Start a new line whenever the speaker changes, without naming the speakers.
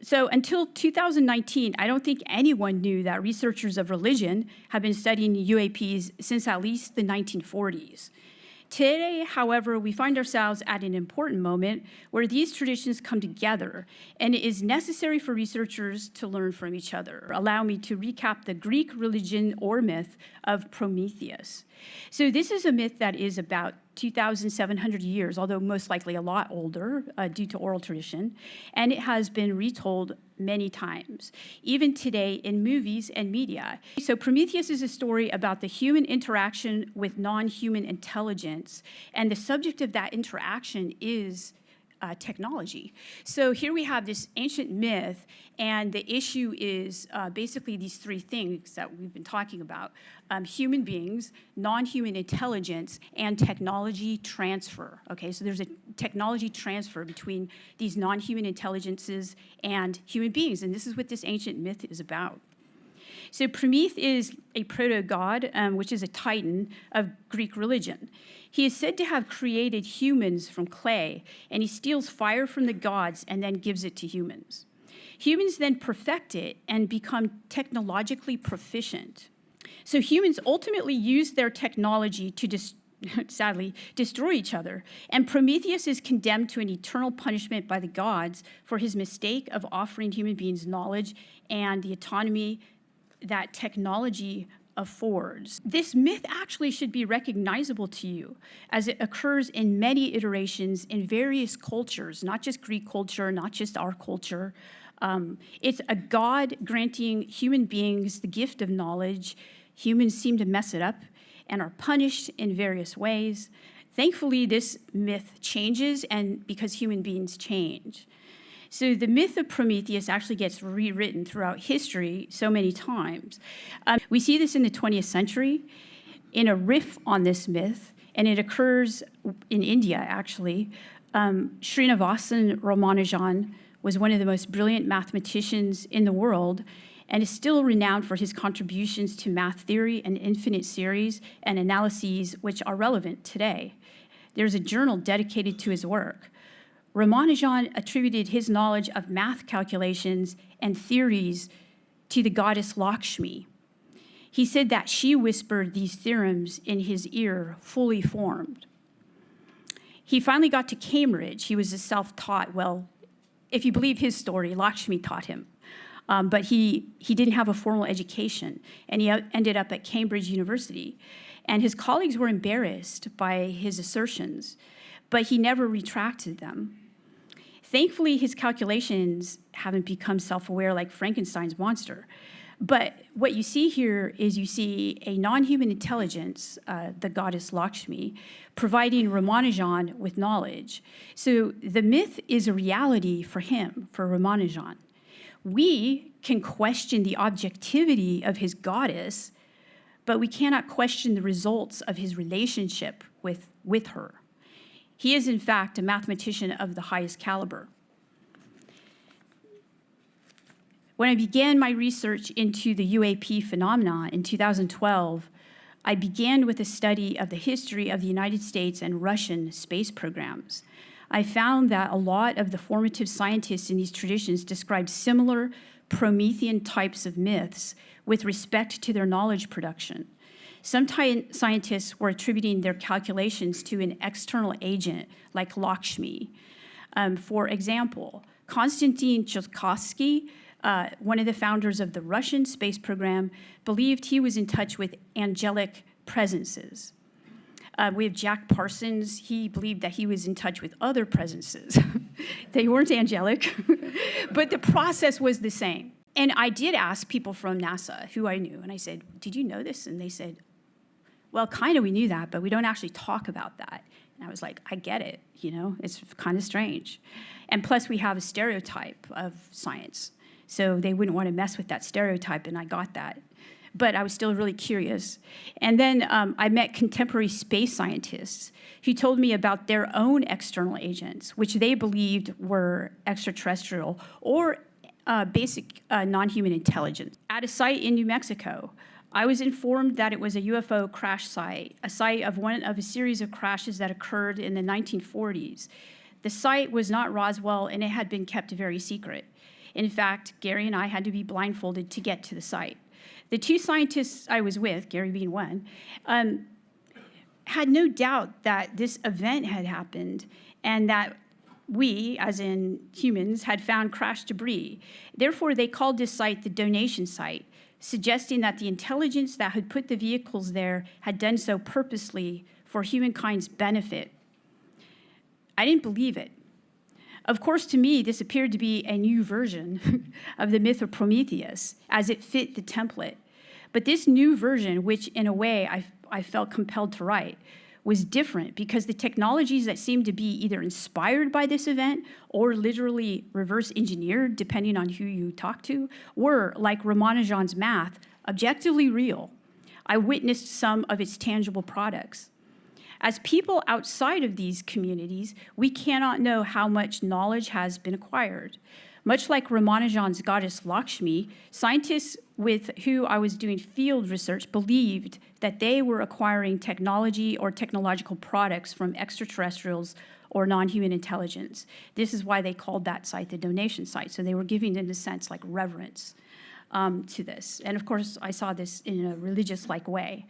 So until 2019, I don't think anyone knew that researchers of religion have been studying UAPs since at least the 1940s. Today, however, we find ourselves at an important moment where these traditions come together, and it is necessary for researchers to learn from each other. Allow me to recap the Greek religion or myth of Prometheus. So this is a myth that is about 2,700 years, although most likely a lot older due to oral tradition, and it has been retold many times, even today in movies and media. So Prometheus is a story about the human interaction with non-human intelligence, and the subject of that interaction is technology. So here we have this ancient myth, and the issue is basically these three things that we've been talking about: human beings, non-human intelligence, and technology transfer. Okay, so there's a technology transfer between these non-human intelligences and human beings, and this is what this ancient myth is about. So Promethe is a proto-god, which is a titan of Greek religion. He is said to have created humans from clay, and he steals fire from the gods and then gives it to humans. Humans then perfect it and become technologically proficient. So humans ultimately use their technology to sadly destroy each other, and Prometheus is condemned to an eternal punishment by the gods for his mistake of offering human beings knowledge and the autonomy that technology affords. This myth actually should be recognizable to you, as it occurs in many iterations in various cultures, not just Greek culture, not just our culture. It's a god granting human beings the gift of knowledge. Humans seem to mess it up and are punished in various ways. Thankfully, this myth changes, and because human beings change. So the myth of Prometheus actually gets rewritten throughout history so many times. We see this in the 20th century in a riff on this myth, and it occurs in India, actually. Srinivasan Ramanujan was one of the most brilliant mathematicians in the world, and is still renowned for his contributions to math theory and infinite series and analyses which are relevant today. There's a journal dedicated to his work. Ramanujan attributed his knowledge of math calculations and theories to the goddess Lakshmi. He said that she whispered these theorems in his ear, fully formed. He finally got to Cambridge. He was a self-taught, well, if you believe his story, Lakshmi taught him. But he didn't have a formal education, and he ended up at Cambridge University. And his colleagues were embarrassed by his assertions, but he never retracted them. Thankfully, his calculations haven't become self-aware like Frankenstein's monster. But what you see here is you see a non-human intelligence, the goddess Lakshmi, providing Ramanujan with knowledge. So the myth is a reality for him, for Ramanujan. We can question the objectivity of his goddess, but we cannot question the results of his relationship with her. He is, in fact, a mathematician of the highest caliber. When I began my research into the UAP phenomena in 2012, I began with a study of the history of the United States and Russian space programs. I found that a lot of the formative scientists in these traditions described similar Promethean types of myths with respect to their knowledge production. Some scientists were attributing their calculations to an external agent like Lakshmi. For example, Konstantin Tsiolkovsky, one of the founders of the Russian space program, believed he was in touch with angelic presences. We have Jack Parsons. He believed that he was in touch with other presences. They weren't angelic, but the process was the same. And I did ask people from NASA who I knew, and I said, did you know this? And they said, well, kind of, we knew that, but we don't actually talk about that. And I was like, I get it, you know, it's kind of strange. And plus, we have a stereotype of science, so they wouldn't want to mess with that stereotype, and I got that. But I was still really curious. And then I met contemporary space scientists who told me about their own external agents, which they believed were extraterrestrial or basic non-human intelligence. At a site in New Mexico, I was informed that it was a UFO crash site, a site of one of a series of crashes that occurred in the 1940s. The site was not Roswell, and it had been kept very secret. In fact, Gary and I had to be blindfolded to get to the site. The two scientists I was with, Gary being one, had no doubt that this event had happened and that we, as in humans, had found crashed debris. Therefore, they called this site the donation site, suggesting that the intelligence that had put the vehicles there had done so purposely for humankind's benefit. I didn't believe it. Of course, to me, this appeared to be a new version of the myth of Prometheus, as it fit the template. But this new version, which in a way I felt compelled to write, was different because the technologies that seemed to be either inspired by this event or literally reverse engineered, depending on who you talk to, were, like Ramanujan's math, objectively real. I witnessed some of its tangible products. As people outside of these communities, we cannot know how much knowledge has been acquired. Much like Ramanujan's goddess Lakshmi, scientists with who I was doing field research believed that they were acquiring technology or technological products from extraterrestrials or non-human intelligence. This is why they called that site the donation site. So they were giving, in a sense, like reverence to this. And of course, I saw this in a religious-like way.